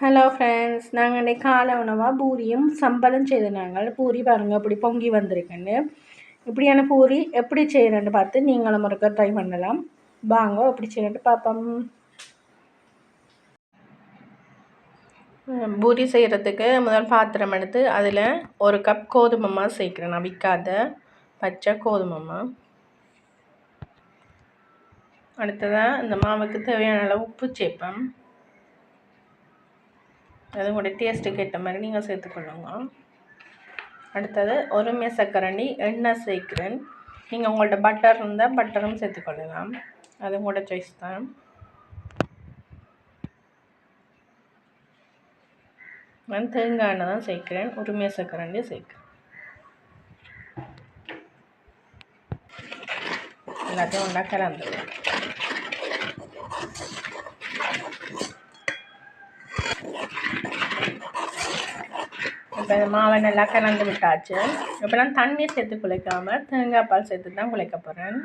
Hello friends, நாங்கள் இன்றைக்கி காலை உணவாக பூரியும் சம்பளம் செய்து நாங்கள் பூரி பாருங்கள் அப்படி பொங்கி வந்திருக்குன்னு. இப்படியான பூரி எப்படி செய்கிறேன்னு பார்த்து நீங்களும் ஒருக்க ட்ரை பண்ணலாம். வாங்க எப்படி செய்யணுன்ட்டு பார்ப்போம். பூரி செய்கிறதுக்கு முதல் பாத்திரம் எடுத்து அதில் 1 கப் கோதுமை மாவு சேர்க்குறேன். நான் விற்காத பச்சை கோதுமை மாவு. அடுத்ததாக இந்த மாவுக்கு தேவையான அளவு உப்பு சேர்ப்பேன். அது உங்களுடைய டேஸ்ட்டுக்கு ஏற்ற மாதிரி நீங்கள் சேர்த்துக்கொள்ளுங்க. அடுத்தது 1 மேசக்கரண்டி எண்ணெய் சேர்க்குறேன். நீங்கள் உங்கள்கிட்ட பட்டர் இருந்தால் பட்டரும் சேர்த்துக்கொள்ளலாம், அது உங்களோட சாய்ஸ் தான். நான் தேங்காய் எண்ணெய் தான் சேர்க்குறேன், 1 மேசக்கரண்டி சேர்க்குறேன். எல்லாத்தையும் ஒன்றா கலந்துடுவேன். இப்போ இந்த மாவை நல்லா கலந்து விட்டாச்சு. இப்போ நான் தண்ணி சேர்த்து குழைக்காமல் தேங்காய் பால் சேர்த்து தான் குழைக்க போகிறேன்.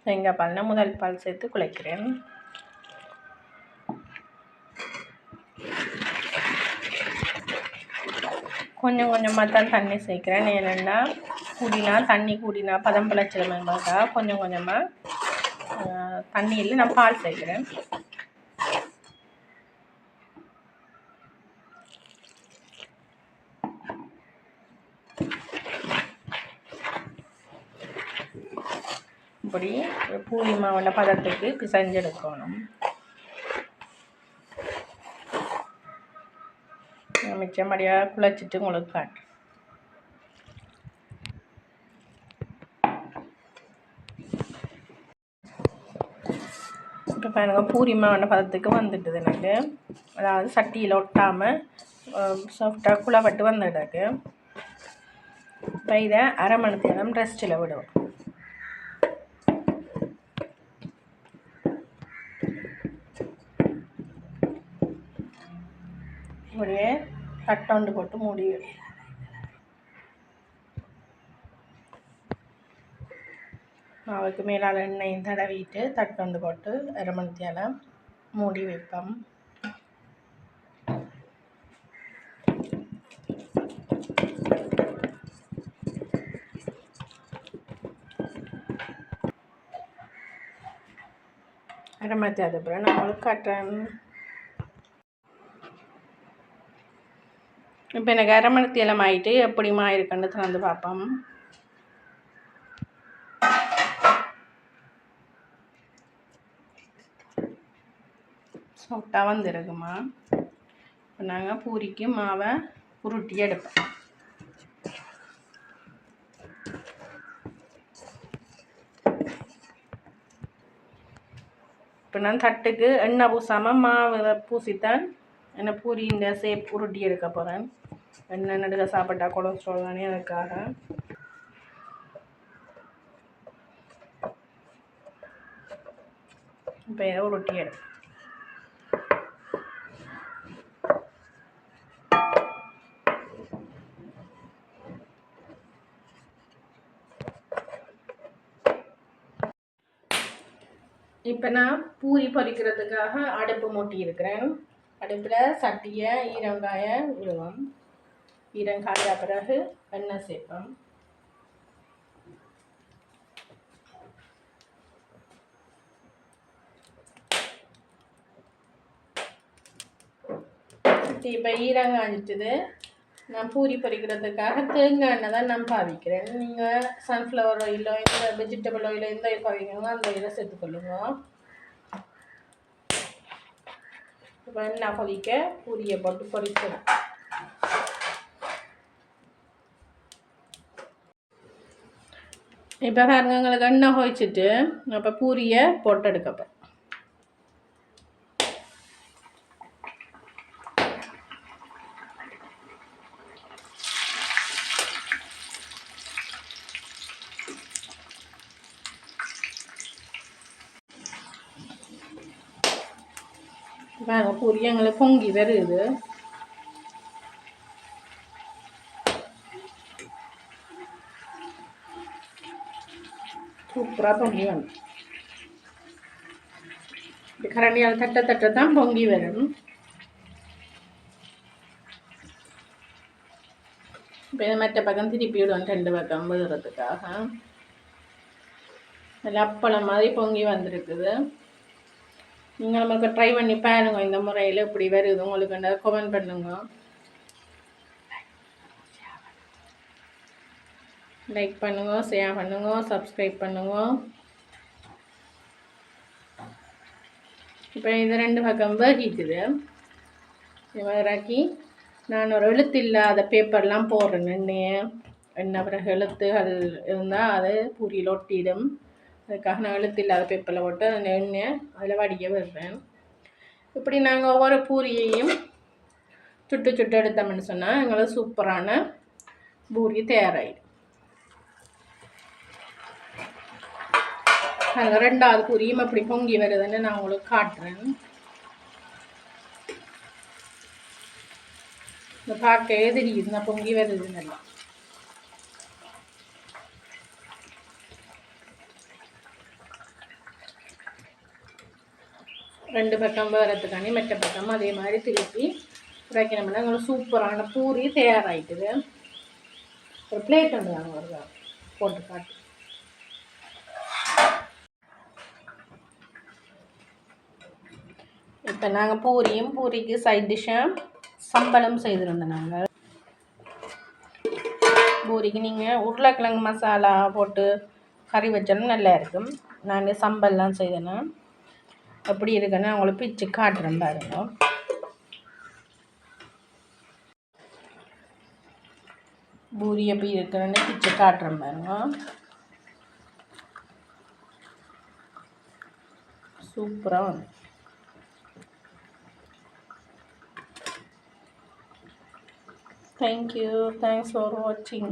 தேங்காய் பால்னால் முதல் பால் சேர்த்து குழைக்கிறேன். கொஞ்சம் கொஞ்சமாக தான் தண்ணி சேர்க்குறேன். ஏன்னா தண்ணி கூடினா பதம் பிழைச்சிடும் பார்த்தா கொஞ்சம் கொஞ்சமாக தண்ணியில் நான் பால் சேர்க்குறேன். இப்படி பூரி மாவுள்ள பதத்துக்கு பிசைஞ்செடுக்கணும். மிச்சமடியாக குழைச்சிட்டு உங்களுக்கு காட்டு. இப்போ பாருங்கள் பூரி மாவுள்ள பதத்துக்கு வந்துட்டுது எனக்கு. அதாவது சட்டியில் ஒட்டாமல் சாஃப்டாக குழப்பட்டு வந்துடுக்கு. இப்போ இதை அரை மணி நேரம் ரெஸ்ட்டில் விடுவோம். இப்படியே தட்டோண்டு போட்டு மூடி மாவுக்கு மேலால் எண்ணெயும் தடவிட்டு தட்டோண்டு போட்டு அரை மணி நேரம் மூடி வைப்போம். அரை மணி நேரத்துக்கு அப்புறம் நான் உங்களுக்கு காட்டுறேன். இப்போ எனக்கு அரை மணி நேரம் ஆகிட்டு எப்படிமா இருக்குன்னு திறந்து பார்ப்போம். சாஃப்டாக வந்துருக்குமா. இப்போ நாங்கள் பூரிக்கு மாவை உருட்டி எடுப்போம். இப்போ நான் தட்டுக்கு எண்ணெய் பூசாமல் மாவு பூசித்தான் என்ன பூரி இந்த சேப் உருட்டி எடுக்க போகிறேன். எண்ணெய் நடுக்க சாப்பிட்டா கொலஸ்ட்ரால் தானே, அதுக்காக. இப்போ இதை உருட்டி எடு. இப்போ நான் பூரி பொரிக்கிறதுக்காக அடுப்பு மூட்டி இருக்கிறேன். அடுப்பில் சட்டியை ஈரங்காய விடுவோம். ஈரங்காய பிறகு எண்ணெய் சேர்ப்போம். இப்போ ஈரங்காஞ்சிட்டுது. நான் பூரி பொரிக்கிறதுக்காக தேங்காய் எண்ணெய் தான் நான் பாவிக்கிறேன். நீங்கள் சன்ஃப்ளவர் ஆயிலோ இந்த வெஜிடபிள் ஆயிலோ எந்த ஆயில் பாவிக்கணுமோ அந்த ஆயிலை சேர்த்துக்கொள்ளுங்க. இப்போ எண்ணெய் கொதிக்க பூரியை போட்டு பொரிக்கணும். இப்போ பாருங்க, எங்களுக்கு எண்ணெய் கொதிச்சுட்டு அப்போ பூரியை போட்டு எடுக்கப்போ பாருங்க பூரி எங்களுக்கு பொங்கி வருது. சூப்பராக பொங்கி வந்து கரண்டியால் தட்ட தான் பொங்கி வரும். இப்போ இது மற்ற பக்கம் திருப்பி விடுவோம் 2 பக்கம் விடுறதுக்காக. அதில் அப்பளம் மாதிரி பொங்கி வந்திருக்குது. நீங்கள் நமக்கு ட்ரை பண்ணி பாருங்க இந்த முறையில் எப்படி வருது உங்களுக்கு கமெண்ட் பண்ணுங்க. லைக் பண்ணுங்க, ஷேர் பண்ணுங்க, சப்ஸ்கிரைப் பண்ணுங்க. இப்போ இது 2 பக்கம் வேகிக்குது. வேறாக்கி நான் ஒரு எழுத்து இல்லாத பேப்பர்லாம் போடுறேன். எண்ணெய் பிறகு எழுத்துகள் இருந்தால் அது பூரியில் ஒட்டிடும். அதுக்காக நான் எழுத்து இல்லாத பேப்பரில் போட்டு அந்த எண்ணெயை அதில் வடிக்க விடுறேன். இப்படி நாங்கள் ஒவ்வொரு பூரியையும் சுட்டு சுட்டு எடுத்தோம்னு சொன்னால் எங்களுக்கு சூப்பரான பூரி தயாராகிடும். அதில் 2வது பூரியும் அப்படி பொங்கி வருதுன்னு நான் உங்களுக்கு காட்டுறேன். இந்த பார்க்கவே தெரியுது நான் பொங்கி வருதுன்னு எல்லாம். ரெண்டு பக்கம் வரத்துக்காண்டி மற்ற பக்கம் அதே மாதிரி திருப்பி வைக்கணும்னா உங்களுக்கு சூப்பரான பூரி தயாராகிட்டுது. ஒரு பிளேட் ஒன்று நாங்கள் ஒரு போட்டு காட்டு. இப்போ நாங்கள் பூரிக்கு சைட் டிஷ்ஷாக சம்பளம் செய்திருந்தோம். நாங்கள் பூரிக்கு நீங்கள் உருளைக்கிழங்கு மசாலா போட்டு கறி வச்சாலும் நல்லா இருக்கும். நான் சம்பல்லாம் செய்தேன்னா எப்படி இருக்குன்னு அவங்களுக்கு பிச்சு காட்டுறேன் பாருங்க. பூரி எப்படி இருக்குன்னு பிச்சு காட்டுறேன் பாருங்க. சூப்பராக வந்து thank you, thanks for watching.